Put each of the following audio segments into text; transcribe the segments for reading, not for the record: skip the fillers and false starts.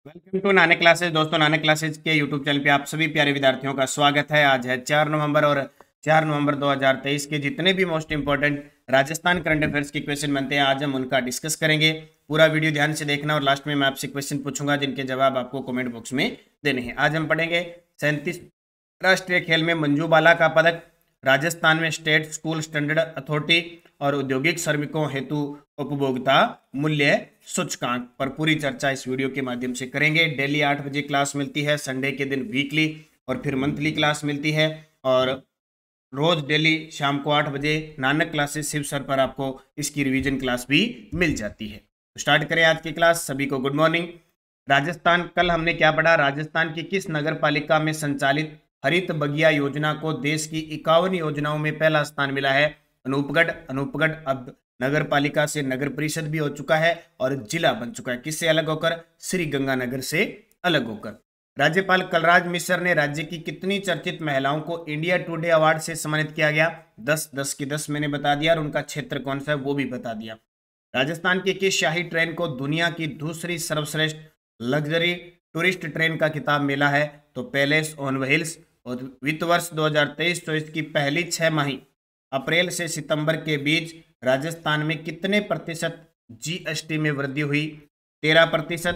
Welcome to Nanak Classes. दोस्तों, Nanak Classes के YouTube channel पे आप सभी प्यारे विद्यार्थियों का स्वागत है। आज है 4 नवंबर और 4 नवंबर 2023 के जितने भी most important Rajasthan current affairs के क्वेश्चन बनते हैं आज हम उनका डिस्कस करेंगे। पूरा वीडियो ध्यान से देखना और लास्ट में मैं आपसे क्वेश्चन पूछूंगा जिनके जवाब आपको कमेंट बॉक्स में देने हैं। आज हम पढ़ेंगे 37 राष्ट्रीय खेल में मंजू बाला का पदक, राजस्थान में स्टेट स्कूल स्टैंडर्ड अथॉरिटी और औद्योगिक श्रमिकों हेतु उपभोक्ता मूल्य सूचकांक पर पूरी चर्चा इस वीडियो के माध्यम से करेंगे। डेली 8 बजे क्लास मिलती है, संडे के दिन वीकली और फिर मंथली क्लास मिलती है और रोज डेली शाम को 8 बजे नानक क्लासेस शिव सर पर आपको इसकी रिवीजन क्लास भी मिल जाती है। तो स्टार्ट करें आज की क्लास। सभी को गुड मॉर्निंग। राजस्थान, कल हमने क्या पढ़ा? राजस्थान की किस नगर पालिका में संचालित हरित बगिया योजना को देश की 51 योजनाओं में पहला स्थान मिला है? अनूपगढ़। अनूपगढ़ अब नगर पालिका से नगर परिषद भी हो चुका है और जिला बन चुका है। किससे अलग होकर? श्री गंगानगर से अलग होकर। राज्यपाल कलराज मिश्र ने राज्य की कितनी चर्चित महिलाओं को इंडिया टुडे अवार्ड से सम्मानित किया गया? 10 10 की 10 मैंने बता दिया और उनका क्षेत्र कौन सा है वो भी बता दिया। राजस्थान की किस शाही ट्रेन को दुनिया की दूसरी सर्वश्रेष्ठ लग्जरी टूरिस्ट ट्रेन का खिताब मिला है? तो पैलेस ऑन व्हील्स। और वित्त वर्ष 2023-24 की पहली 6 माही अप्रैल से सितंबर के बीच राजस्थान में कितने प्रतिशत जीएसटी में वृद्धि हुई? 13%।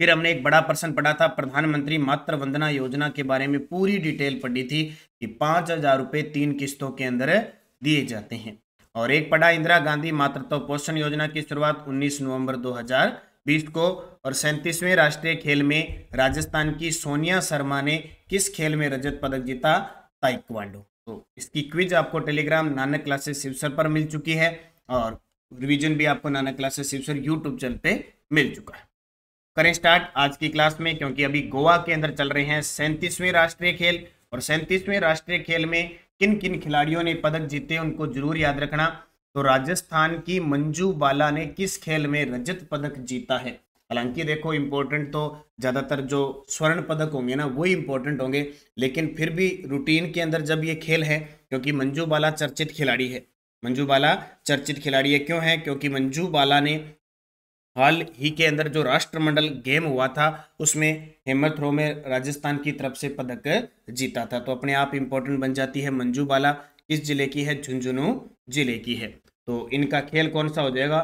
फिर हमने एक बड़ा प्रश्न पढ़ा था, प्रधानमंत्री मातृ वंदना योजना के बारे में पूरी डिटेल पढ़ी थी कि 5,000 रुपये 3 किस्तों के अंदर दिए जाते हैं। और एक पढ़ा, इंदिरा गांधी मातृत्व पोषण योजना की शुरुआत 19 नवंबर 2020 को। और 37वें राष्ट्रीय खेल में राजस्थान की सोनिया शर्मा ने किस खेल में रजत पदक जीता? ताइक्वांडो। तो इसकी क्विज आपको टेलीग्राम नानक क्लासेस शिवसर पर मिल चुकी है और रिवीजन भी आपको नानक क्लासेस शिवसर यूट्यूब चैनल पे मिल चुका है। करें स्टार्ट आज की क्लास में, क्योंकि अभी गोवा के अंदर चल रहे हैं 37वें राष्ट्रीय खेल और 37वें राष्ट्रीय खेल में किन किन खिलाड़ियों ने पदक जीते उनको जरूर याद रखना। तो राजस्थान की मंजू बाला ने किस खेल में रजत पदक जीता है? हालांकि देखो, इंपॉर्टेंट तो ज्यादातर जो स्वर्ण पदक होंगे ना वही इंपॉर्टेंट होंगे, लेकिन फिर भी रूटीन के अंदर जब ये खेल है, क्योंकि मंजू बाला चर्चित खिलाड़ी है। मंजू बाला चर्चित खिलाड़ी है, क्यों है? क्योंकि मंजू बाला ने हाल ही के अंदर जो राष्ट्रमंडल गेम हुआ था उसमें हेमर थ्रो में राजस्थान की तरफ से पदक जीता था। तो अपने आप इंपॉर्टेंट बन जाती है। मंजू बाला किस जिले की है? झुंझुनू जिले की है। तो इनका खेल कौन सा हो जाएगा?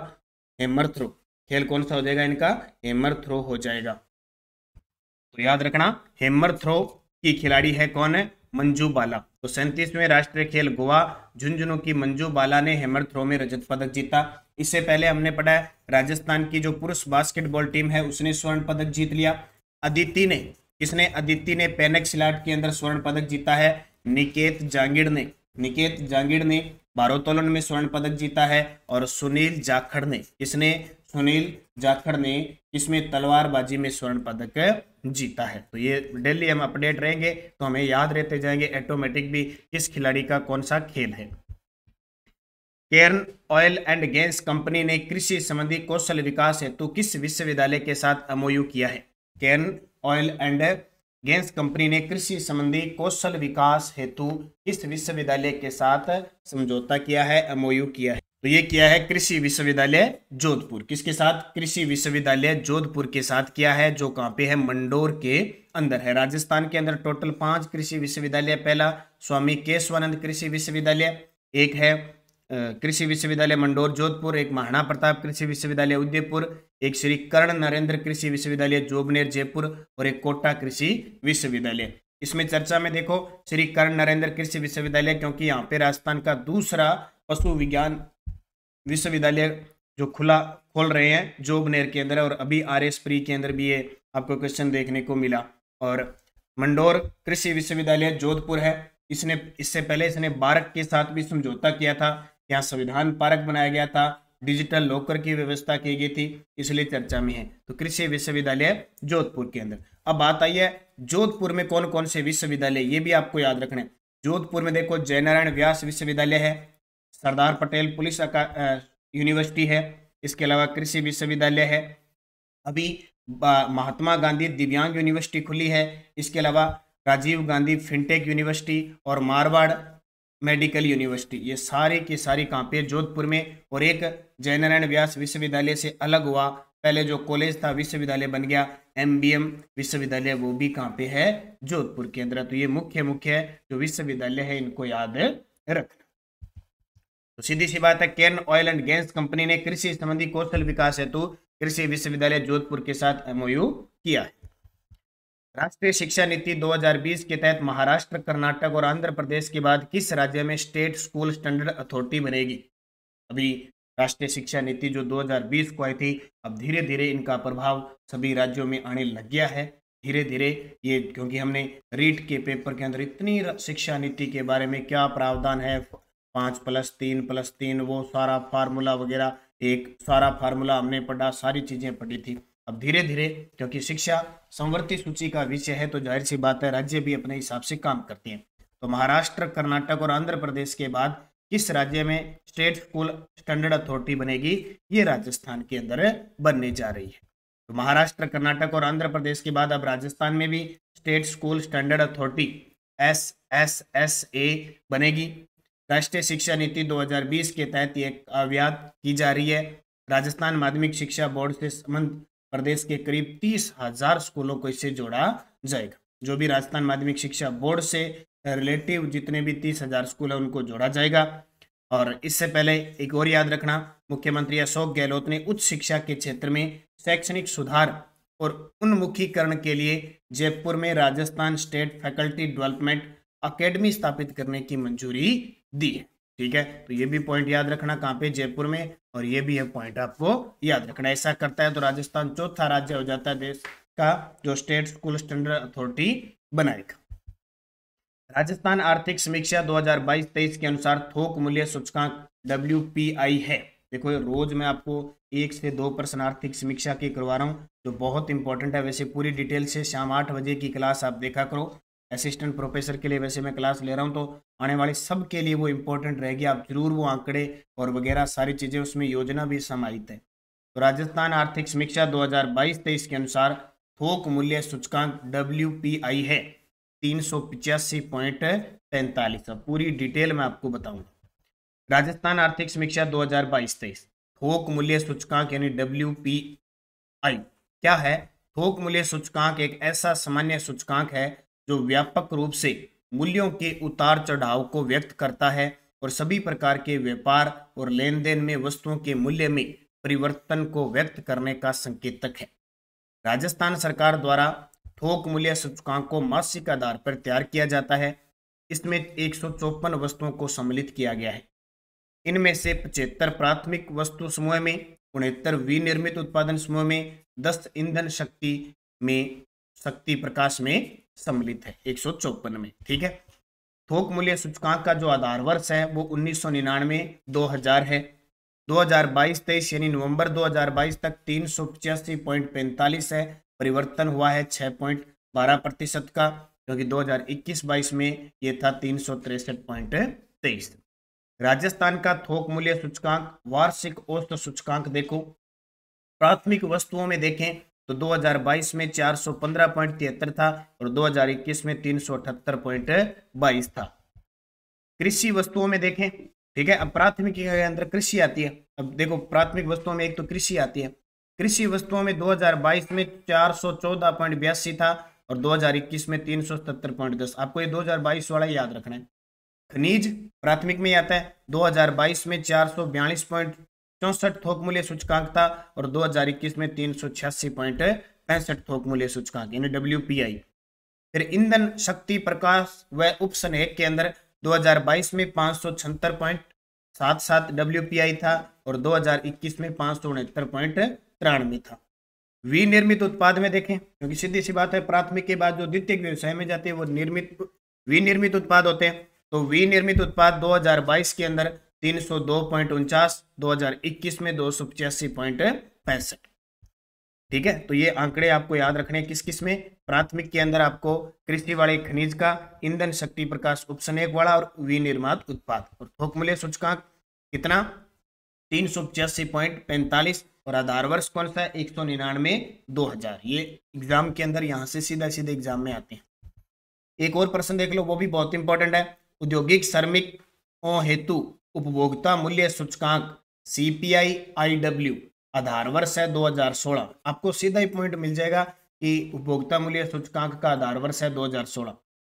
Hammer throw. खेल कौन सा हो जाएगा इनका? हेमर थ्रो हो जाएगा। तो याद रखना, हेमर थ्रो की खिलाड़ी है कौन है? मंजू बाला। तो 37वें राष्ट्रीय खेल गोवा, झुंझुनू की मंजू बाला ने हेमर थ्रो में रजत पदक जीता। इससे पहले हमने पढ़ा है राजस्थान की जो पुरुष बास्केटबॉल टीम है उसने स्वर्ण पदक जीत लिया। अदिति ने, किसने? अदिति ने पेनक सिलाट के अंदर स्वर्ण पदक जीता है। निकेत जांगिड़ ने भारोत्तोलन में स्वर्ण पदक जीता है। और सुनील जाखड़ ने, किसने? सुनील जाखड़ ने इसमें तलवारबाजी में स्वर्ण पदक जीता है। तो ये डेली हम अपडेट रहेंगे तो हमें याद रहते जाएंगे ऑटोमेटिक भी किस खिलाड़ी का कौन सा खेल है। Cairn oil and gas company ने कृषि संबंधी कौशल विकास हेतु किस विश्वविद्यालय के साथ एमओयू किया है? Cairn oil and gas company ने कृषि संबंधी कौशल विकास हेतु किस विश्वविद्यालय के साथ समझौता किया है, एमओयू किया है? तो ये किया है कृषि विश्वविद्यालय जोधपुर। किसके साथ? कृषि विश्वविद्यालय जोधपुर के साथ किया है, जो कहाँ पे है? मंडोर के अंदर है। राजस्थान के अंदर टोटल 5 कृषि विश्वविद्यालय। पहला स्वामी केशवानंद कृषि विश्वविद्यालय, एक है कृषि विश्वविद्यालय मंडोर जोधपुर, एक महाराणा प्रताप कृषि विश्वविद्यालय उदयपुर, एक श्री कर्ण नरेंद्र कृषि विश्वविद्यालय जोबनेर जयपुर और एक कोटा कृषि विश्वविद्यालय। इसमें चर्चा में देखो श्री कर्ण नरेंद्र कृषि विश्वविद्यालय, क्योंकि यहाँ पे राजस्थान का दूसरा पशु विज्ञान विश्वविद्यालय जो खोल रहे हैं जोबनेर के अंदर, और अभी आरएस प्री के अंदर भी ये आपको क्वेश्चन देखने को मिला। और मंडोर कृषि विश्वविद्यालय जोधपुर है। इससे पहले इसने बारक के साथ भी समझौता किया था। यहाँ संविधान पार्क बनाया गया था, डिजिटल लॉकर की व्यवस्था की गई थी, इसलिए चर्चा में है। तो कृषि विश्वविद्यालय जोधपुर के अंदर। अब बात आई है जोधपुर में कौन कौन से विश्वविद्यालय, ये भी आपको याद रखना है। जोधपुर में देखो जयनारायण व्यास विश्वविद्यालय है, सरदार पटेल पुलिस यूनिवर्सिटी है, इसके अलावा कृषि विश्वविद्यालय है, अभी महात्मा गांधी दिव्यांग यूनिवर्सिटी खुली है, इसके अलावा राजीव गांधी फिनटेक यूनिवर्सिटी और मारवाड़ मेडिकल यूनिवर्सिटी, ये सारी की सारी कहाँ पे? जोधपुर में। और एक जयनारायण व्यास विश्वविद्यालय से अलग हुआ पहले जो कॉलेज था विश्वविद्यालय बन गया MBM विश्वविद्यालय, वो भी कहाँ पे है, जोधपुर के अंदर। तो ये मुख्य मुख्य जो विश्वविद्यालय है इनको याद रखना। तो सीधी सी बात है, केन ऑयल एंड गैस कंपनी ने कृषि संबंधी कौशल विकास हेतु कृषि विश्वविद्यालय जोधपुर के साथ MOU किया है। राष्ट्रीय शिक्षा नीति 2020 के तहत महाराष्ट्र, कर्नाटक और आंध्र प्रदेश के बाद किस राज्य में स्टेट स्कूल स्टैंडर्ड अथॉरिटी बनेगी? अभी राष्ट्रीय शिक्षा नीति जो 2020 को आई थी, अब धीरे धीरे इनका प्रभाव सभी राज्यों में आने लग गया है धीरे धीरे। ये क्योंकि हमने रीट के पेपर के अंदर इतनी शिक्षा नीति के बारे में क्या प्रावधान है, 5+3+3 वो सारा फार्मूला वगैरह, एक सारा फार्मूला हमने पढ़ा, सारी चीजें पढ़ी थी। अब धीरे धीरे क्योंकि शिक्षा संवर्ती सूची का विषय है, तो जाहिर सी बात है राज्य भी अपने हिसाब से काम करते हैं। तो महाराष्ट्र, कर्नाटक और आंध्र प्रदेश के बाद किस राज्य में स्टेट स्कूल स्टैंडर्ड अथॉरिटी बनेगी? ये राजस्थान के अंदर बनने जा रही है। तो महाराष्ट्र, कर्नाटक और आंध्र प्रदेश के बाद अब राजस्थान में भी state school standard authority SSSA बनेगी। राष्ट्रीय शिक्षा नीति 2020 के तहत ये अवैध की जा रही है। राजस्थान माध्यमिक शिक्षा बोर्ड से संबंध प्रदेश के करीब 30,000 स्कूलों को इससे जोड़ा जाएगा। जो भी राजस्थान माध्यमिक शिक्षा बोर्ड से रिलेटिव जितने भी 30,000 स्कूल है उनको जोड़ा जाएगा। और इससे पहले एक और याद रखना, मुख्यमंत्री अशोक गहलोत ने उच्च शिक्षा के क्षेत्र में शैक्षणिक सुधार और उन्मुखीकरण के लिए जयपुर में Rajasthan state faculty development academy स्थापित करने की मंजूरी दी है। ठीक है, तो ये भी पॉइंट याद रखना, कहाँ पे, जयपुर में, और ये भी है पॉइंट आपको याद रखना। ऐसा करता है तो राजस्थान चौथा राज्य हो जाता है देश का जो स्टेट स्कूल स्टैंडर्ड अथॉरिटी बनाएगा। राजस्थान आर्थिक समीक्षा 2022-23 के अनुसार थोक मूल्य सूचकांक WPI है। देखो रोज मैं आपको 1 से 2 प्रश्न आर्थिक समीक्षा की करवा रहा हूँ जो बहुत इंपॉर्टेंट है। वैसे पूरी डिटेल से शाम 8 बजे की क्लास आप देखा करो, असिस्टेंट प्रोफेसर के लिए वैसे मैं क्लास ले रहा हूँ, तो आने वाले सब के लिए वो इम्पोर्टेंट रहेगी। आप जरूर वो आंकड़े और वगैरह सारी चीज़ें, उसमें योजना भी समाहित है। तो राजस्थान आर्थिक समीक्षा 2022-23 के अनुसार थोक मूल्य सूचकांक WPI है 385.43। पूरी डिटेल में आपको बताऊंगा। राजस्थान आर्थिक समीक्षा 2022-23 थोक मूल्य सूचकांक यानी WPI क्या है? थोक मूल्य सूचकांक एक ऐसा सामान्य सूचकांक है जो व्यापक रूप से मूल्यों के उतार चढ़ाव को व्यक्त करता है और सभी प्रकार के व्यापार और लेन देन में वस्तुओं के मूल्य में परिवर्तन को व्यक्त करने का संकेतक है। राजस्थान सरकार द्वारा थोक मूल्य सूचकांक को मासिक आधार पर तैयार किया जाता है। इसमें 154 वस्तुओं को सम्मिलित किया गया है। इनमें से 75 प्राथमिक वस्तु समूह में, 69 विनिर्मित उत्पादन समूह में, 10 ईंधन शक्ति प्रकाश में सम्मिलित है 154 में। ठीक है, थोक मूल्य सूचकांक का जो आधार वर्ष है वो 1999-2000 है। 2022-23 यानी नवंबर 2022 तक 385.45 है, परिवर्तन हुआ है 6.12% का, क्योंकि 2021-22 में ये था 363.23। राजस्थान का थोक मूल्य सूचकांक वार्षिक औसत सूचकांक देखो, प्राथमिक वस्तुओं में देखें तो 2022 में 415.73 था और 2021 में 378.22 था। कृषि वस्तुओं में देखें, ठीक है, अब प्राथमिक के अंदर कृषि आती है। अब देखो प्राथमिक वस्तुओं में एक तो कृषि आती है। कृषि वस्तुओं में 2022 में 414.82 था और 2021 में 377.10। आपको ये 2022 वाला याद रखना है। खनिज प्राथमिक में आता है, 2022 में 442.64 थोक मूल्य सूचकांक था और 2021 में 386.65 थोक मूल्य सूचकांक यानी WPI। फिर ईंधन शक्ति प्रकाश व उपसनेक के अंदर 2022 में 576.77 WPI था और 2021 में 569.93 था। विनिर्मित उत्पाद में देखें, क्योंकि सीधी सी बात है प्राथमिक के बाद जो द्वितीयक व्यवसाय में जाते हैं वो विनिर्मित उत्पाद होते हैं। तो विनिर्मित उत्पाद 2022 के अंदर 302.49, 2021 में 285.65। ठीक है, तो ये आंकड़े आपको याद रखने किस किस में, प्राथमिक के अंदर आपको कृषि वाले खनिज का, ईंधन शक्ति प्रकाश उपसनेक वाला और विनिर्मित उत्पाद। और थोक मूल्य सूचकांक कितना 385.45 और आधार वर्ष कौन सा है 199-2000। ये एग्जाम के अंदर यहाँ से सीधा सीधे एग्जाम में आते हैं। एक और प्रश्न देख लो, वो भी बहुत इंपॉर्टेंट है। औद्योगिक श्रमिकों हेतु उपभोक्ता मूल्य सूचकांक CPI-IW आधार वर्ष है 2016। आपको सीधा ही पॉइंट मिल जाएगा कि उपभोक्ता मूल्य सूचकांक का आधार वर्ष है 2016।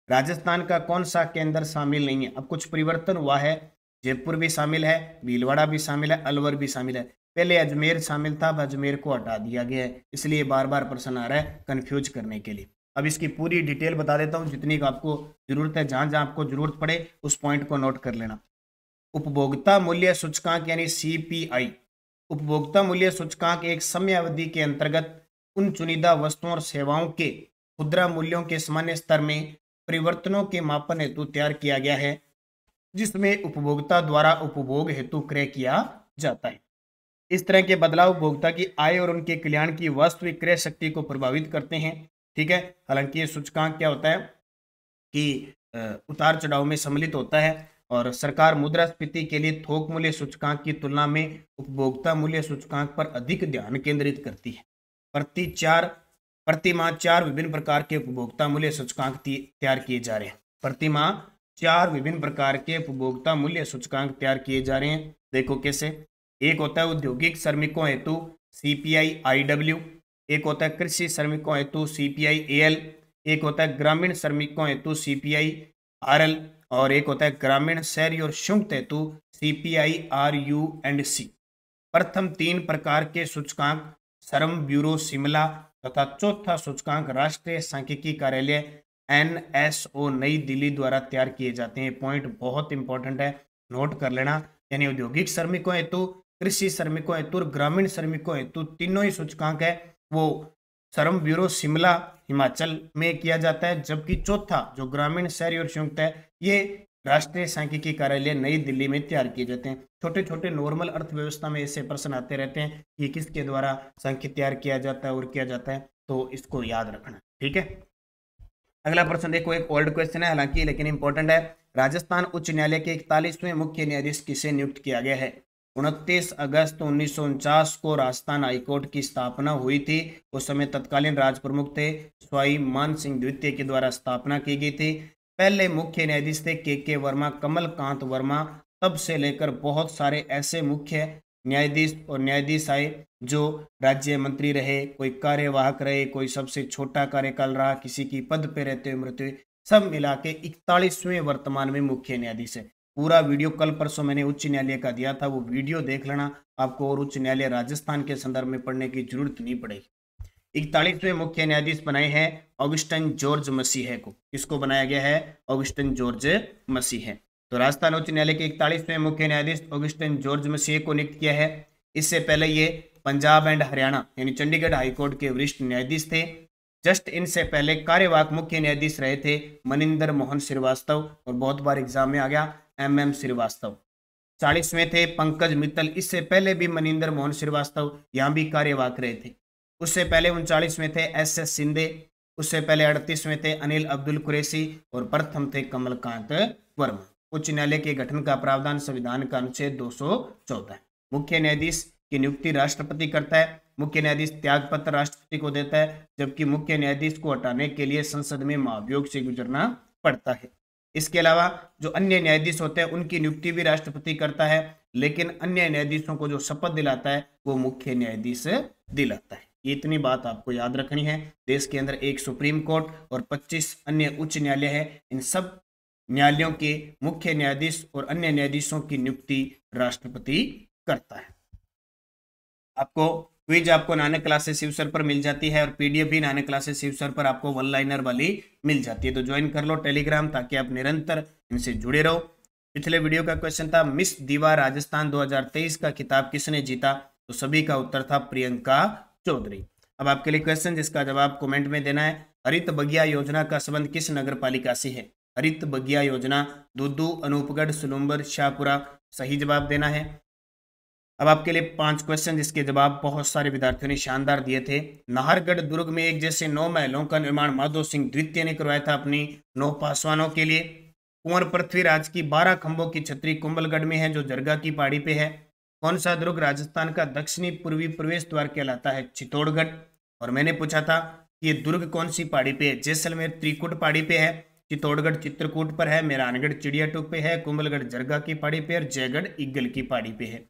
राजस्थान का कौन सा केंद्र शामिल नहीं है? अब कुछ परिवर्तन हुआ है, जयपुर भी शामिल है, भीलवाड़ा भी शामिल है, अलवर भी शामिल है। पहले अजमेर शामिल था, अब अजमेर को हटा दिया गया है, इसलिए बार बार प्रश्न आ रहा है कंफ्यूज करने के लिए। अब इसकी पूरी डिटेल बता देता हूँ जितनी आपको जरूरत है, जहां जहां आपको जरूरत पड़े उस पॉइंट को नोट कर लेना। उपभोक्ता मूल्य सूचकांक यानी सीपीआई, उपभोक्ता मूल्य सूचकांक एक समयावधि के अंतर्गत उन चुनिंदा वस्तुओं और सेवाओं के खुदरा मूल्यों के सामान्य स्तर में परिवर्तनों के मापन हेतु तैयार किया गया है, जिसमें उपभोक्ता द्वारा उपभोग हेतु क्रय किया जाता है। इस तरह के बदलाव उपभोक्ता की आय और उनके कल्याण की वास्तविक क्रय शक्ति को प्रभावित करते हैं। ठीक है, हालांकि ये सूचकांक क्या होता है कि उतार चढ़ाव में सम्मिलित होता है और सरकार मुद्रास्फीति के लिए थोक मूल्य सूचकांक की तुलना में उपभोक्ता मूल्य सूचकांक पर अधिक ध्यान केंद्रित करती है। प्रति माह 4 विभिन्न प्रकार के उपभोक्ता मूल्य सूचकांक तैयार किए जा रहे हैं। प्रति माह 4 विभिन्न प्रकार के उपभोक्ता मूल्य सूचकांक तैयार किए जा रहे हैं। देखो कैसे, एक होता है औद्योगिक श्रमिकों हेतु सीपीआई आईडब्ल्यू, एक होता है कृषि श्रमिकों हेतु सीपीआई एएल, एक होता है ग्रामीण श्रमिकों हेतु सीपीआई आरएल और एक होता है ग्रामीण शहरी और संयुक्त हेतु सीपीआई आरयू एंड सी। प्रथम 3 प्रकार के सूचकांक श्रम ब्यूरो शिमला तथा चौथा सूचकांक राष्ट्रीय सांख्यिकी कार्यालय एनएसओ नई दिल्ली द्वारा तैयार किए जाते हैं। पॉइंट बहुत इंपॉर्टेंट है, नोट कर लेना। यानी औद्योगिक श्रमिकों हेतु, कृषि श्रमिकों हेतु और ग्रामीण श्रमिकों हेतु तीनों ही सूचकांक है वो श्रम ब्यूरो शिमला हिमाचल में किया जाता है, जबकि चौथा जो ग्रामीण शहरी और संयुक्त है ये राष्ट्रीय सांख्यिकी कार्यालय नई दिल्ली में तैयार किए जाते हैं। छोटे छोटे नॉर्मल अर्थव्यवस्था में ऐसे प्रश्न आते रहते हैं कि किसके द्वारा सांख्यिकी तैयार किया जाता है और किया जाता है, तो इसको याद रखना। ठीक है, अगला प्रश्न देखो, एक ओल्ड क्वेश्चन है हालांकि लेकिन इंपॉर्टेंट है। राजस्थान उच्च न्यायालय के 41वें मुख्य न्यायाधीश किसे नियुक्त किया गया है? 29 अगस्त 1949 को राजस्थान हाईकोर्ट की स्थापना हुई थी। उस समय तत्कालीन राज प्रमुख थे स्वाई मान सिंह द्वितीय के द्वारा स्थापना की गई थी। पहले मुख्य न्यायाधीश थे के वर्मा, कमलकांत वर्मा। तब से लेकर बहुत सारे ऐसे मुख्य न्यायाधीश और न्यायाधीश आए जो राज्य मंत्री रहे, कोई कार्यवाहक रहे, कोई सबसे छोटा कार्यकाल रहा, किसी की पद पे रहते हुए मृत्यु, सब मिला के 41वें वर्तमान में मुख्य न्यायाधीश है। पूरा वीडियो कल परसों मैंने उच्च न्यायालय का दिया था, वो वीडियो देख लेना आपको, और उच्च न्यायालय राजस्थान के संदर्भ में पढ़ने की जरूरत नहीं पड़ेगी। 41वें मुख्य न्यायाधीश बनाए हैं ऑगस्टिन जॉर्ज मसीह को। किसको बनाया गया है? ऑगस्टिन जॉर्ज मसीह। तो राजस्थान उच्च न्यायालय के 41वें मुख्य न्यायाधीश ऑगस्टिन जॉर्ज मसीह को नियुक्त किया है। इससे पहले ये पंजाब एंड हरियाणा यानी चंडीगढ़ हाईकोर्ट के वरिष्ठ न्यायाधीश थे। जस्ट इनसे पहले कार्यवाहक मुख्य न्यायाधीश रहे थे मनिंदर मोहन श्रीवास्तव, और बहुत बार एग्जाम में आ गया MM श्रीवास्तव। 40वें थे पंकज मित्तल, इससे पहले भी मनिंदर मोहन श्रीवास्तव यहाँ भी कार्यवाहक रहे थे। उससे पहले 39वें थे SS शिंदे, उससे पहले 38वें थे अनिल अब्दुल कुरैशी और प्रथम थे कमलकांत वर्मा। उच्च न्यायालय के गठन का प्रावधान संविधान का अनुच्छेद 214 है। मुख्य न्यायाधीश की नियुक्ति राष्ट्रपति करता है। मुख्य न्यायाधीश त्यागपत्र राष्ट्रपति को देता है, जबकि मुख्य न्यायाधीश को हटाने के लिए संसद में महाभियोग से गुजरना पड़ता है। इसके अलावा जो अन्य न्यायाधीश होते हैं उनकी नियुक्ति भी राष्ट्रपति करता है, लेकिन अन्य न्यायाधीशों को जो शपथ दिलाता है वो मुख्य न्यायाधीश दिलाता है। ये इतनी बात आपको याद रखनी है। देश के अंदर एक सुप्रीम कोर्ट और 25 अन्य उच्च न्यायालय है। इन सब न्यायालयों के मुख्य न्यायाधीश और अन्य न्यायाधीशों की नियुक्ति राष्ट्रपति करता है। आपको क्विज आपको नानक क्लासेस शिवसर पर मिल जाती है और PDF भी नानक क्लासेस शिवसर पर आपको 1 लाइनर वाली मिल जाती है। तो ज्वाइन कर लो टेलीग्राम, ताकि आप निरंतर इनसे जुड़े रहो। पिछले वीडियो का क्वेश्चन था मिस दीवा राजस्थान 2023 का खिताब किसने जीता? तो सभी का उत्तर था प्रियंका चौधरी। अब आपके लिए क्वेश्चन जिसका जवाब कमेंट में देना है। हरित बगिया योजना का संबंध किस नगर पालिका से है? हरित बगिया योजना दुद्दू, अनूपगढ़, सुलूम्बर, शाहपुरा। सही जवाब देना है। अब आपके लिए 5 क्वेश्चन जिसके जवाब बहुत सारे विद्यार्थियों ने शानदार दिए थे। नाहरगढ़ दुर्ग में एक जैसे 9 महलों का निर्माण माधो सिंह द्वितीय ने करवाया था अपनी 9 पासवानों के लिए। कुंवर पृथ्वीराज की 12 खंभों की छतरी कुंभलगढ़ में है जो जरगा की पहाड़ी पे है। कौन सा दुर्ग राजस्थान का दक्षिणी पूर्वी प्रवेश द्वार कहलाता है? चित्तौड़गढ़। और मैंने पूछा था कि ये दुर्ग कौन सी पहाड़ी पे है? जैसलमेर त्रिकुट पहाड़ी पे है, चित्तौड़गढ़ चित्रकूट पर है, मेहरानगढ़ चिड़ियाटूप पे है, कुंभलगढ़ जरगा की पहाड़ी पे और जयगढ़ इग्गल की पहाड़ी पे है।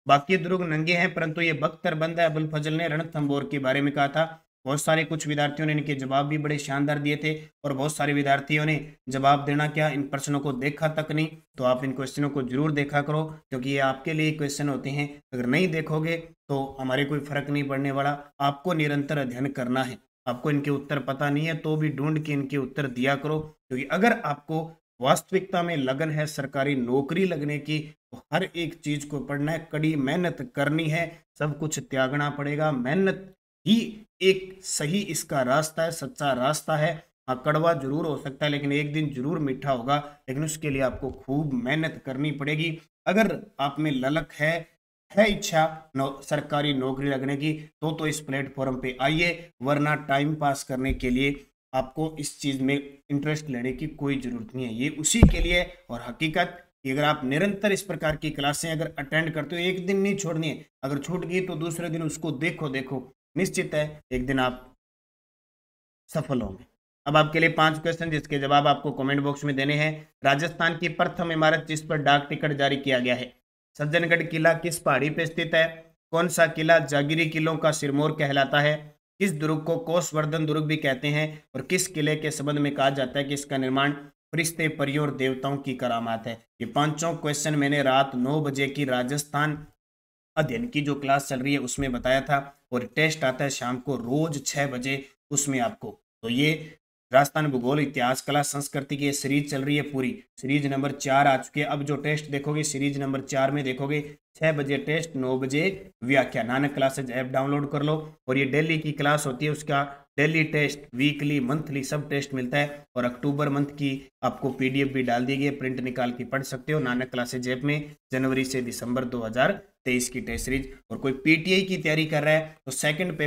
बाकी दुर्ग नंगे हैं परंतु ये बख्तर बंद है, अबुल फजल ने रणथंभौर के बारे में कहा था। बहुत सारे कुछ विद्यार्थियों ने इनके जवाब भी बड़े शानदार दिए थे और बहुत सारे विद्यार्थियों ने जवाब देना क्या, इन प्रश्नों को देखा तक नहीं। तो आप इन क्वेश्चनों को जरूर देखा करो क्योंकि ये आपके लिए क्वेश्चन होते हैं। अगर नहीं देखोगे तो हमारे कोई फर्क नहीं पड़ने वाला। आपको निरंतर अध्ययन करना है। आपको इनके उत्तर पता नहीं है तो भी ढूंढ के इनके उत्तर दिया करो, क्योंकि अगर आपको वास्तविकता में लगन है सरकारी नौकरी लगने की तो हर एक चीज को पढ़ना है, कड़ी मेहनत करनी है, सब कुछ त्यागना पड़ेगा। मेहनत ही एक सही इसका रास्ता है, सच्चा रास्ता है। हाँ, कड़वा जरूर हो सकता है लेकिन एक दिन जरूर मीठा होगा, लेकिन उसके लिए आपको खूब मेहनत करनी पड़ेगी। अगर आप में ललक है इच्छा सरकारी नौकरी लगने की तो इस प्लेटफॉर्म पे आइए, वरना टाइम पास करने के लिए आपको इस चीज में इंटरेस्ट लेने की कोई जरूरत नहीं है। ये उसी के लिए और हकीकत कि अगर आप निरंतर इस प्रकार की क्लासें अगर अटेंड करते हो, एक दिन नहीं छोड़नी है, अगर छूट गई तो दूसरे दिन उसको देखो निश्चित है एक दिन आप सफल होंगे। अब आपके लिए 5 क्वेश्चन जिसके जवाब आपको कमेंट बॉक्स में देने हैं। राजस्थान की प्रथम इमारत जिस पर डाक टिकट जारी किया गया है, सज्जनगढ़ किला किस पहाड़ी पे स्थित है? कौन सा किला जागिरी किलों का सिरमौर कहलाता है? किस दुर्ग को कोषवर्धन दुर्ग भी कहते हैं? और किस किले के संबंध में कहा जाता है कि इसका निर्माण फरिश्ते परियों और देवताओं की करामात है? ये पांचों क्वेश्चन मैंने रात 9 बजे की राजस्थान अध्ययन की जो क्लास चल रही है उसमें बताया था, और टेस्ट आता है शाम को रोज 6 बजे उसमें आपको। तो ये राजस्थान भूगोल इतिहास कला संस्कृति की ये सीरीज चल रही है, पूरी सीरीज नंबर 4 आ चुकी है। अब जो टेस्ट देखोगे सीरीज नंबर 4 में देखोगे 6 बजे टेस्ट, 9 बजे व्याख्या। नानक क्लासेज ऐप डाउनलोड कर लो और ये डेली की क्लास होती है, उसका डेली टेस्ट, वीकली, मंथली सब टेस्ट मिलता है। और अक्टूबर मंथ की आपको पीडीएफ भी डाल दी गई है, प्रिंट निकाल के पढ़ सकते हो नानक क्लासेज ऐप में। जनवरी से दिसंबर 2023 की टेस्ट सीरीज। और कोई पीटीआई की तैयारी कर रहा है तो सेकंड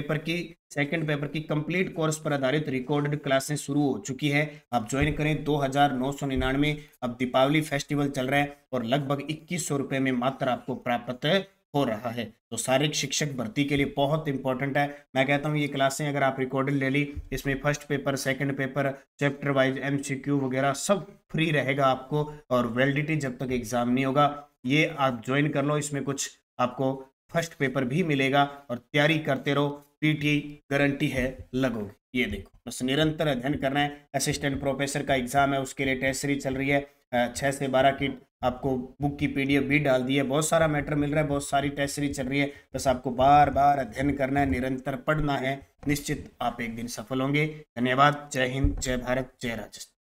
पेपर की कंप्लीट कोर्स पर आधारित रिकॉर्डेड क्लासें शुरू हो चुकी है, आप ज्वाइन करें। 2999 अब दीपावली फेस्टिवल चल रहा है और लगभग 2100 रुपए में मात्र आपको प्राप्त हो रहा है। तो शारीरिक शिक्षक भर्ती के लिए बहुत इंपॉर्टेंट है। मैं कहता हूँ ये क्लासें अगर आप रिकॉर्डेड ले ली, इसमें first paper, second paper, chapter wise MCQ वगैरह सब फ्री रहेगा आपको, और वैलिडिटी जब तक एग्जाम नहीं होगा। ये आप ज्वाइन कर लो, इसमें कुछ आपको फर्स्ट पेपर भी मिलेगा और तैयारी करते रहो, पीटीआई गारंटी है लगोगे। ये देखो बस निरंतर अध्ययन करना है। असिस्टेंट प्रोफेसर का एग्जाम है, उसके लिए टेस्ट सीरीज चल रही है। 6 से 12 की आपको बुक की पीडीएफ भी डाल दी है, बहुत सारा मैटर मिल रहा है, बहुत सारी टेस्ट सीरीज चल रही है। बस आपको बार बार अध्ययन करना है, निरंतर पढ़ना है, निश्चित आप एक दिन सफल होंगे। धन्यवाद। जय हिंद, जय भारत, जय राजस्थान।